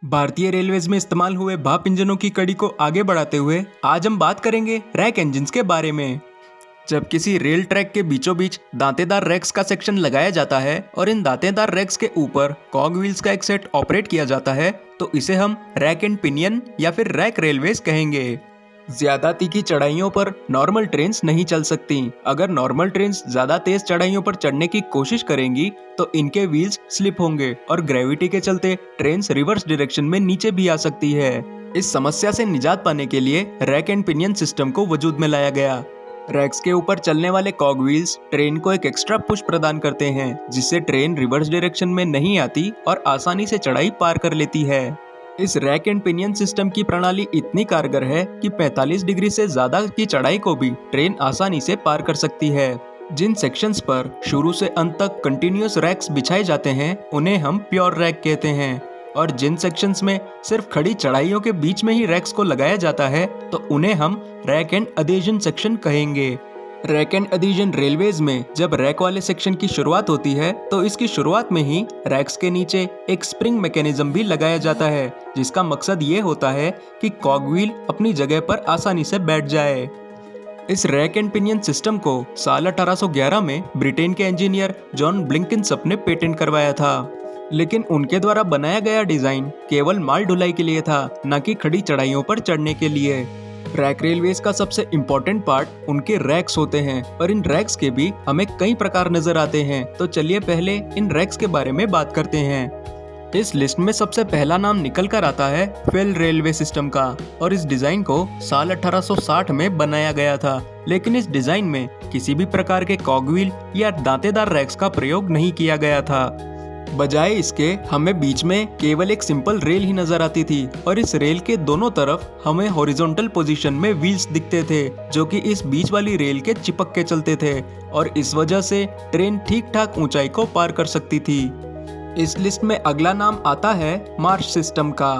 भारतीय रेलवेज में इस्तेमाल हुए भाप इंजनों की कड़ी को आगे बढ़ाते हुए आज हम बात करेंगे रैक इंजन्स के बारे में। जब किसी रेल ट्रैक के बीचों बीच दांतेदार रैक्स का सेक्शन लगाया जाता है और इन दांतेदार रैक्स के ऊपर कॉग व्हील्स का एक सेट ऑपरेट किया जाता है तो इसे हम रैक एंड पिनियन या फिर रैक रेलवेज कहेंगे। ज्यादा तीखी चढ़ाइयों पर नॉर्मल ट्रेन्स नहीं चल सकती। अगर नॉर्मल ट्रेन्स ज्यादा तेज चढ़ाइयों पर चढ़ने की कोशिश करेंगी तो इनके व्हील्स स्लिप होंगे और ग्रेविटी के चलते ट्रेन्स रिवर्स डायरेक्शन में नीचे भी आ सकती है। इस समस्या से निजात पाने के लिए रैक एंड पिनियन सिस्टम को वजूद में लाया गया। रैक्स के ऊपर चलने वाले कॉग व्हील्स ट्रेन को एक एक्स्ट्रा पुश प्रदान करते हैं जिससे ट्रेन रिवर्स डायरेक्शन में नहीं आती और आसानी से चढ़ाई पार कर लेती है। इस रैक एंड पिनियन सिस्टम की प्रणाली इतनी कारगर है कि 45 डिग्री से ज्यादा की चढ़ाई को भी ट्रेन आसानी से पार कर सकती है। जिन सेक्शंस पर शुरू से अंत तक कंटिन्यूअस रैक्स बिछाए जाते हैं उन्हें हम प्योर रैक कहते हैं और जिन सेक्शंस में सिर्फ खड़ी चढ़ाइयों के बीच में ही रैक्स को लगाया जाता है तो उन्हें हम रैक एंड अधेजन सेक्शन कहेंगे। रैक एंड अधेजन रेलवेज में जब रैक वाले सेक्शन की शुरुआत होती है तो इसकी शुरुआत में ही रैक्स के नीचे एक स्प्रिंग मैकेनिज्म भी लगाया जाता है जिसका मकसद ये होता है कि कॉग व्हील अपनी जगह पर आसानी से बैठ जाए। इस रैक एंड पिनियन सिस्टम को साल 1811 में ब्रिटेन के इंजीनियर जॉन ब्लिंकिंसप ने पेटेंट करवाया था, लेकिन उनके द्वारा बनाया गया डिजाइन केवल माल ढुलाई के लिए था, न कि खड़ी चढ़ाइयों पर चढ़ने के लिए। रैक रेलवेज का सबसे इम्पोर्टेंट पार्ट उनके रैक्स होते हैं और इन रैक्स के भी हमें कई प्रकार नजर आते हैं। तो चलिए पहले इन रैक्स के बारे में बात करते हैं। इस लिस्ट में सबसे पहला नाम निकल कर आता है फेल रेलवे सिस्टम का और इस डिजाइन को साल 1860 में बनाया गया था, लेकिन इस डिजाइन में किसी भी प्रकार के कॉग व्हील या दांतेदार रैक्स का प्रयोग नहीं किया गया था। बजाय इसके हमें बीच में केवल एक सिंपल रेल ही नजर आती थी और इस रेल के दोनों तरफ हमें हॉरिजॉन्टल पोजीशन में व्हील्स दिखते थे जो कि इस बीच वाली रेल के चिपक के चलते थे और इस वजह से ट्रेन ठीक ठाक ऊंचाई को पार कर सकती थी। इस लिस्ट में अगला नाम आता है मार्श सिस्टम का।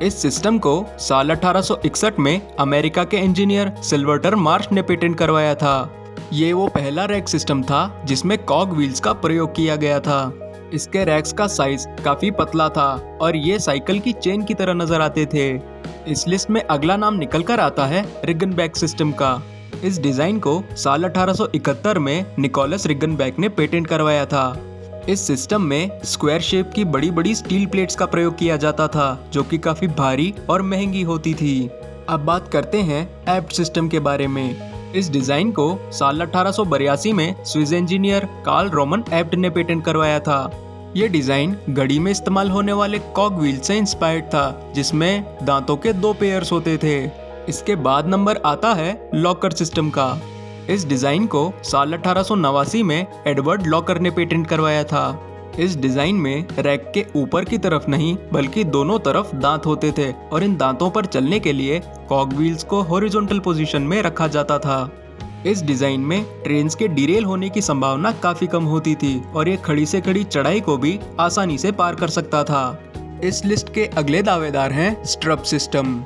इस सिस्टम को साल 1861 में अमेरिका के इंजीनियर सिल्वर्टर मार्श ने पेटेंट करवाया था। ये वो पहला रैक सिस्टम था जिसमें कॉग व्हील्स का प्रयोग किया गया था। इसके रैक्स का साइज काफी पतला था और ये साइकिल की चेन की तरह नजर आते थे। इस लिस्ट में अगला नाम निकल कर आता है रिगनबैक सिस्टम का। इस डिजाइन को साल 1871 में निकोलस रिगनबैक ने पेटेंट करवाया था। इस सिस्टम में स्क्वायर शेप की बड़ी बड़ी स्टील प्लेट्स का प्रयोग किया जाता था जो कि काफी भारी और महंगी होती थी। अब बात करते हैं एप्ट सिस्टम के बारे में। इस डिजाइन को साल 1882 में Swiss engineer Carl Roman Abt ने पेटेंट करवाया था। ये डिजाइन घड़ी में इस्तेमाल होने वाले कॉग व्हील से इंस्पायर्ड था जिसमें दांतों के 2 पेयर्स होते थे। इसके बाद नंबर आता है लॉकर सिस्टम का। इस डिजाइन को साल 1889 में एडवर्ड लॉकर ने पेटेंट करवाया था। इस डिजाइन में रैक के ऊपर की तरफ नहीं बल्कि दोनों तरफ दांत होते थे और इन दांतों पर चलने के लिए कॉग व्हील्स को हॉरिजॉन्टल पोजीशन में रखा जाता था। इस डिजाइन में ट्रेन्स के डिरेल होने की संभावना काफी कम होती थी और ये खड़ी से खड़ी चढ़ाई को भी आसानी से पार कर सकता था। इस लिस्ट के अगले दावेदार हैं स्ट्रप सिस्टम।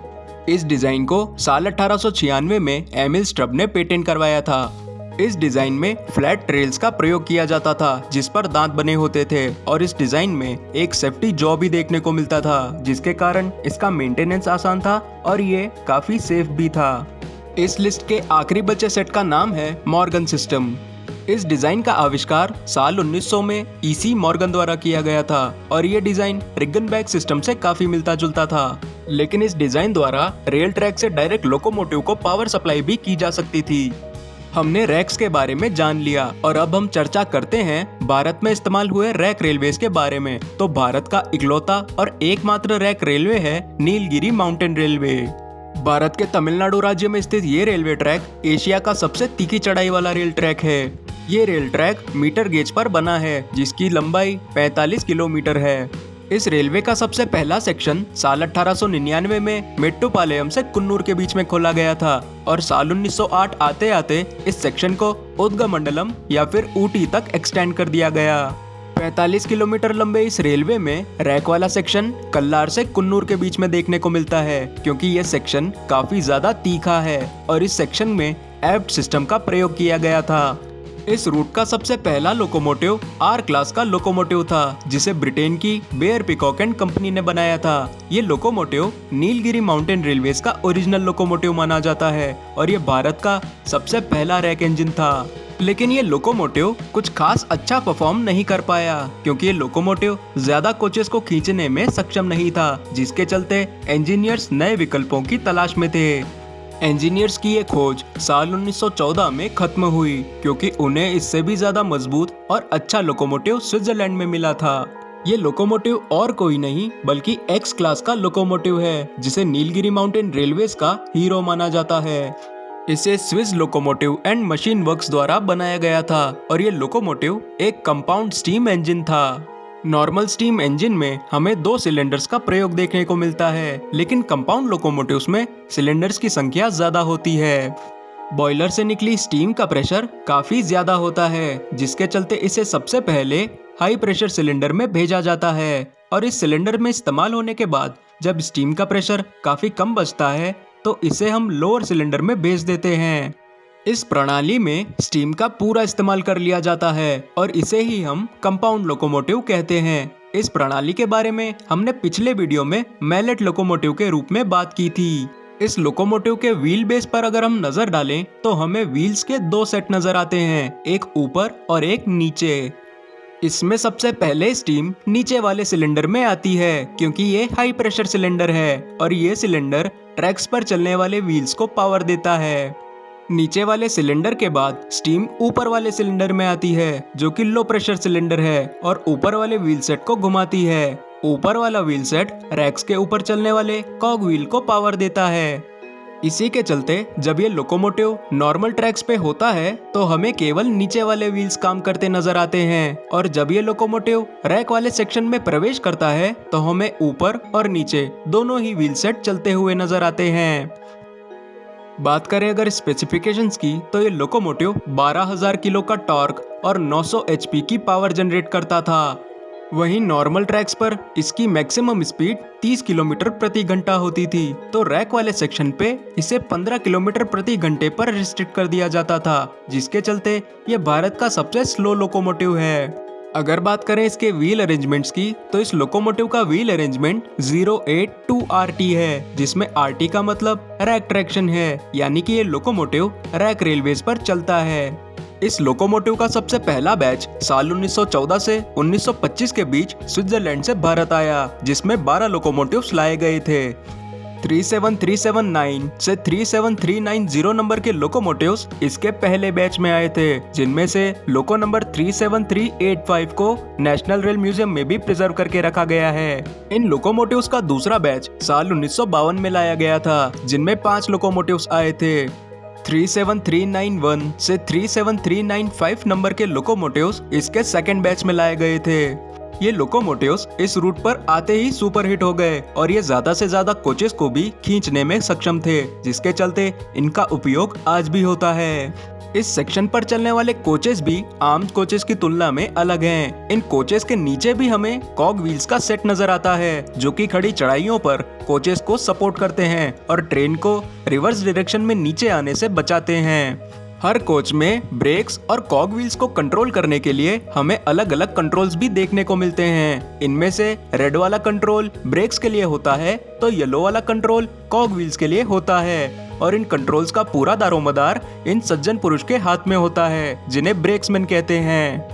इस डिजाइन को साल 1896 में एमिल स्ट्रप ने पेटेंट करवाया था। इस डिजाइन में फ्लैट रेल्स का प्रयोग किया जाता था जिस पर दांत बने होते थे और इस डिजाइन में एक सेफ्टी जॉ भी देखने को मिलता था जिसके कारण इसका मेंटेनेंस आसान था और ये काफी सेफ भी था। इस लिस्ट के आखिरी बचे सेट का नाम है मॉर्गन सिस्टम। इस डिजाइन का आविष्कार साल 1900 में ईसी मॉर्गन द्वारा किया गया था और ये डिजाइन रिगनबैक सिस्टम से काफी मिलता जुलता था, लेकिन इस डिजाइन द्वारा रेल ट्रैक से डायरेक्ट लोकोमोटिव को पावर सप्लाई भी की जा सकती थी। हमने रैक्स के बारे में जान लिया और अब हम चर्चा करते हैं भारत में इस्तेमाल हुए रैक रेलवेज के बारे में। तो भारत का इकलौता और एकमात्र रैक रेलवे है नीलगिरी माउंटेन रेलवे। भारत के तमिलनाडु राज्य में स्थित ये रेलवे ट्रैक एशिया का सबसे तीखी चढ़ाई वाला रेल ट्रैक है। ये रेल ट्रैक मीटर गेज पर बना है जिसकी लंबाई 45 किलोमीटर है। इस रेलवे का सबसे पहला सेक्शन साल 1899 में मेट्टुपालयम से कुन्नूर के बीच में खोला गया था और साल 1908 आते आते इस सेक्शन को उदगमंडलम या फिर ऊटी तक एक्सटेंड कर दिया गया। 45 किलोमीटर लंबे इस रेलवे में रैक वाला सेक्शन कल्लार से कुन्नूर के बीच में देखने को मिलता है क्योंकि यह सेक्शन काफी ज्यादा तीखा है और इस सेक्शन में एप्ट सिस्टम का प्रयोग किया गया था। इस रूट का सबसे पहला लोकोमोटिव आर क्लास का लोकोमोटिव था, जिसे ब्रिटेन की बेयर पिकॉक एंड कंपनी ने बनाया था। ये लोकोमोटिव नीलगिरी माउंटेन रेलवेज का ओरिजिनल लोकोमोटिव माना जाता है और ये भारत का सबसे पहला रैक इंजन था। लेकिन ये लोकोमोटिव कुछ खास अच्छा परफॉर्म नहीं कर पाया, क्योंकि ये लोकोमोटिव ज्यादा कोचेस को खींचने में सक्षम नहीं था, जिसके चलते इंजीनियर्स नए विकल्पों की तलाश में थे। इंजीनियर्स की ये खोज साल 1914 में खत्म हुई, क्योंकि उन्हें इससे भी ज्यादा मजबूत और अच्छा लोकोमोटिव स्विट्जरलैंड में मिला था। ये लोकोमोटिव और कोई नहीं बल्कि एक्स क्लास का लोकोमोटिव है, जिसे नीलगिरी माउंटेन रेलवेज का हीरो माना जाता है। इसे Swiss locomotive and machine works द्वारा बनाया गया था और ये लोकोमोटिव एक कंपाउंड स्टीम इंजन था। नॉर्मल स्टीम इंजन में हमें 2 सिलेंडर्स का प्रयोग देखने को मिलता है, लेकिन कंपाउंड लोकोमोटिव्स में सिलेंडर्स की संख्या ज्यादा होती है। बॉयलर से निकली स्टीम का प्रेशर काफी ज्यादा होता है, जिसके चलते इसे सबसे पहले हाई प्रेशर सिलेंडर में भेजा जाता है और इस सिलेंडर में इस्तेमाल होने के बाद जब स्टीम का प्रेशर काफी कम बचता है तो इसे हम लोअर सिलेंडर में भेज देते हैं। इस प्रणाली में स्टीम का पूरा इस्तेमाल कर लिया जाता है और इसे ही हम कंपाउंड लोकोमोटिव कहते हैं। इस प्रणाली के बारे में हमने पिछले वीडियो में मैलेट लोकोमोटिव के रूप में बात की थी। इस लोकोमोटिव के व्हील बेस पर अगर हम नजर डालें तो हमें व्हील्स के 2 सेट नजर आते हैं, एक ऊपर और एक नीचे। इसमें सबसे पहले स्टीम नीचे वाले सिलेंडर में आती है, क्योंकि ये हाई प्रेशर सिलेंडर है और ये सिलेंडर ट्रैक्स पर चलने वाले व्हील्स को पावर देता है। नीचे वाले सिलेंडर के बाद स्टीम ऊपर वाले सिलेंडर में आती है, जो कि लो प्रेशर सिलेंडर है और ऊपर वाले व्हील सेट को घुमाती है। ऊपर वाला व्हील सेट रैक्स के ऊपर चलने वाले कॉग व्हील को पावर देता है। इसी के चलते जब ये लोकोमोटिव नॉर्मल ट्रैक्स पे होता है तो हमें केवल नीचे वाले व्हील्स काम करते नजर आते हैं, और जब ये लोकोमोटिव रैक वाले सेक्शन में प्रवेश करता है तो हमें ऊपर और नीचे दोनों ही व्हील सेट चलते हुए नजर आते हैं। बात करें अगर स्पेसिफिकेशंस की तो ये लोकोमोटिव 12,000 किलो का टॉर्क और 900 HP की पावर जनरेट करता था। वहीं नॉर्मल ट्रैक्स पर इसकी मैक्सिमम स्पीड 30 किलोमीटर प्रति घंटा होती थी, तो रैक वाले सेक्शन पे इसे 15 किलोमीटर प्रति घंटे पर रिस्ट्रिक्ट कर दिया जाता था, जिसके चलते ये भारत का सबसे स्लो लोकोमोटिव है। अगर बात करें इसके व्हील अरेंजमेंट्स की तो इस लोकोमोटिव का व्हील अरेंजमेंट 082RT है, जिसमें RT का मतलब रैक ट्रैक्शन है, यानी कि ये लोकोमोटिव रैक रेलवेज पर चलता है। इस लोकोमोटिव का सबसे पहला बैच साल 1914 से 1925 के बीच स्विट्जरलैंड से भारत आया, जिसमें 12 लोकोमोटिव्स लाए गए थे। 37379 से 37390 नंबर के लोकोमोटिव्स इसके पहले बैच में आए थे, जिनमें से लोको नंबर 37385 को नेशनल रेल म्यूजियम में भी प्रिजर्व करके रखा गया है। इन लोकोमोटिव्स का दूसरा बैच साल 1952 में लाया गया था, जिनमें 5 लोकोमोटिव्स आए थे। 37391 से 37395 नंबर के लोकोमोटिव्स इसके सेकंड बैच में लाए गए थे। ये लोकोमोटिव्स इस रूट पर आते ही सुपर हिट हो गए और ये ज्यादा से ज्यादा कोचेस को भी खींचने में सक्षम थे, जिसके चलते इनका उपयोग आज भी होता है। इस सेक्शन पर चलने वाले कोचेस भी आम कोचेस की तुलना में अलग हैं। इन कोचेस के नीचे भी हमें कॉग व्हील्स का सेट नजर आता है, जो कि खड़ी चढ़ाइयों पर कोचेस को सपोर्ट करते हैं और ट्रेन को रिवर्स डायरेक्शन में नीचे आने से बचाते हैं। हर कोच में ब्रेक्स और कॉग व्हील्स को कंट्रोल करने के लिए हमें अलग अलग कंट्रोल्स भी देखने को मिलते हैं। इनमें से रेड वाला कंट्रोल ब्रेक्स के लिए होता है, तो येलो वाला कंट्रोल कॉग व्हील्स के लिए होता है, और इन कंट्रोल्स का पूरा दारोमदार इन सज्जन पुरुष के हाथ में होता है, जिन्हें ब्रेक्समैन कहते हैं।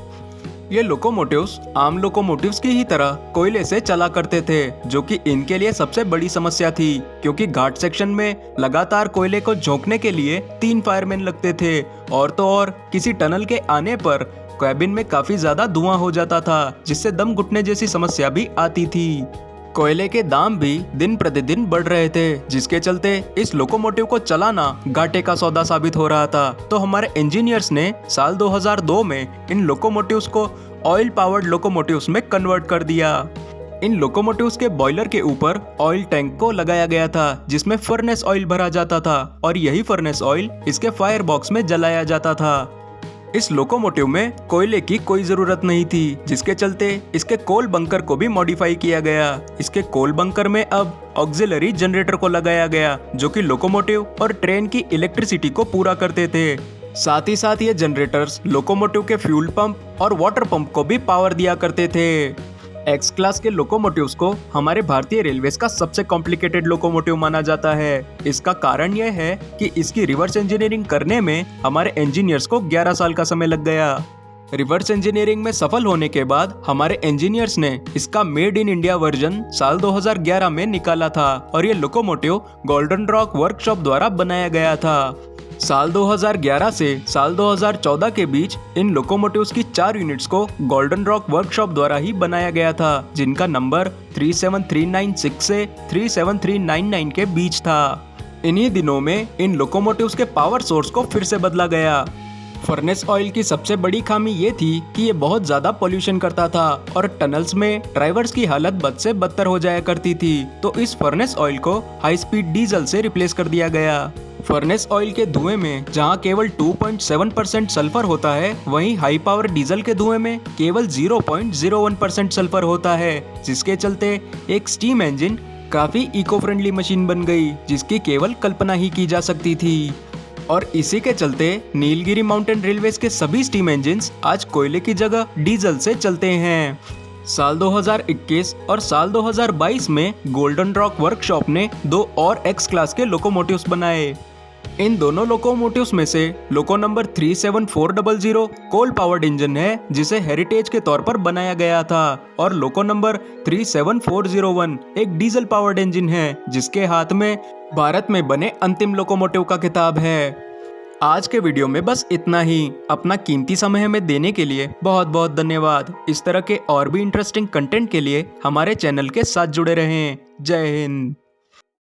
ये लोकोमोटिव्स आम लोकोमोटिव्स की ही तरह कोयले से चला करते थे, जो कि इनके लिए सबसे बड़ी समस्या थी, क्योंकि घाट सेक्शन में लगातार कोयले को झोंकने के लिए 3 फायरमैन लगते थे, और तो और किसी टनल के आने पर कैबिन में काफी ज्यादा धुआं हो जाता था, जिससे दम घुटने जैसी समस्या भी आती थी। कोयले के दाम भी दिन प्रतिदिन बढ़ रहे थे, जिसके चलते इस लोकोमोटिव को चलाना घाटे का सौदा साबित हो रहा था। तो हमारे इंजीनियर्स ने साल 2002 में इन लोकोमोटिव्स को ऑयल पावर्ड लोकोमोटिव्स में कन्वर्ट कर दिया। इन लोकोमोटिव्स के बॉयलर के ऊपर ऑयल टैंक को लगाया गया था, जिसमें फर्नेस ऑयल भरा जाता था, और यही फर्नेस ऑयल इसके फायर बॉक्स में जलाया जाता था। इस लोकोमोटिव में कोयले की कोई जरूरत नहीं थी, जिसके चलते इसके कोल बंकर को भी मॉडिफाई किया गया। इसके कोल बंकर में अब ऑक्सिलरी जनरेटर को लगाया गया, जो कि लोकोमोटिव और ट्रेन की इलेक्ट्रिसिटी को पूरा करते थे। साथ ही साथ ये जनरेटर्स लोकोमोटिव के फ्यूल पंप और वाटर पंप को भी पावर दिया करते थे। एक्स क्लास के लोकोमोटिव्स को हमारे भारतीय रेलवेज का सबसे कॉम्प्लिकेटेड लोकोमोटिव माना जाता है। इसका कारण यह है कि इसकी रिवर्स इंजीनियरिंग करने में हमारे इंजीनियर्स को 11 साल का समय लग गया। रिवर्स इंजीनियरिंग में सफल होने के बाद हमारे इंजीनियर्स ने इसका मेड इन इंडिया वर्जन साल 2011 में निकाला था और ये लोकोमोटिव गोल्डन रॉक वर्कशॉप द्वारा बनाया गया था। साल 2011 से साल 2014 के बीच इन लोकोमोटिव्स की 4 यूनिट्स को गोल्डन रॉक वर्कशॉप द्वारा ही बनाया गया था, जिनका नंबर 37396 से 37399 के बीच था। इन्हीं दिनों में इन लोकोमोटिव्स के पावर सोर्स को फिर से बदला गया। फर्नेस ऑयल की सबसे बड़ी खामी ये थी कि ये बहुत ज्यादा पोल्यूशन करता था और टनल्स में ड्राइवर्स की हालत बद से बदतर हो जाया करती थी, तो इस फर्नेस ऑयल को हाई स्पीड डीजल से रिप्लेस कर दिया गया। फर्नेस ऑयल के धुएं में जहां केवल 2.7% सल्फर होता है, वहीं हाई पावर डीजल के धुएं में केवल 0.01% सल्फर होता है, जिसके चलते एक स्टीम इंजन काफी इको फ्रेंडली मशीन बन गई, जिसकी केवल कल्पना ही की जा सकती थी। और इसी के चलते नीलगिरी माउंटेन रेलवेज के सभी स्टीम इंजिन्स आज कोयले की जगह डीजल से चलते हैं। साल 2021 और साल 2022 में गोल्डन रॉक वर्कशॉप ने 2 और एक्स क्लास के लोकोमोटिव्स बनाए। इन दोनों लोकोमोटिव्स में से लोको नंबर 37400 कोल पावर्ड इंजन है, जिसे हेरिटेज के तौर पर बनाया गया था, और लोको नंबर 37401 एक डीजल पावर्ड इंजन है, जिसके हाथ में भारत में बने अंतिम लोकोमोटिव का खिताब है। आज के वीडियो में बस इतना ही। अपना कीमती समय हमें देने के लिए बहुत बहुत धन्यवाद। इस तरह के और भी इंटरेस्टिंग कंटेंट के लिए हमारे चैनल के साथ जुड़े रहें। जय हिंद।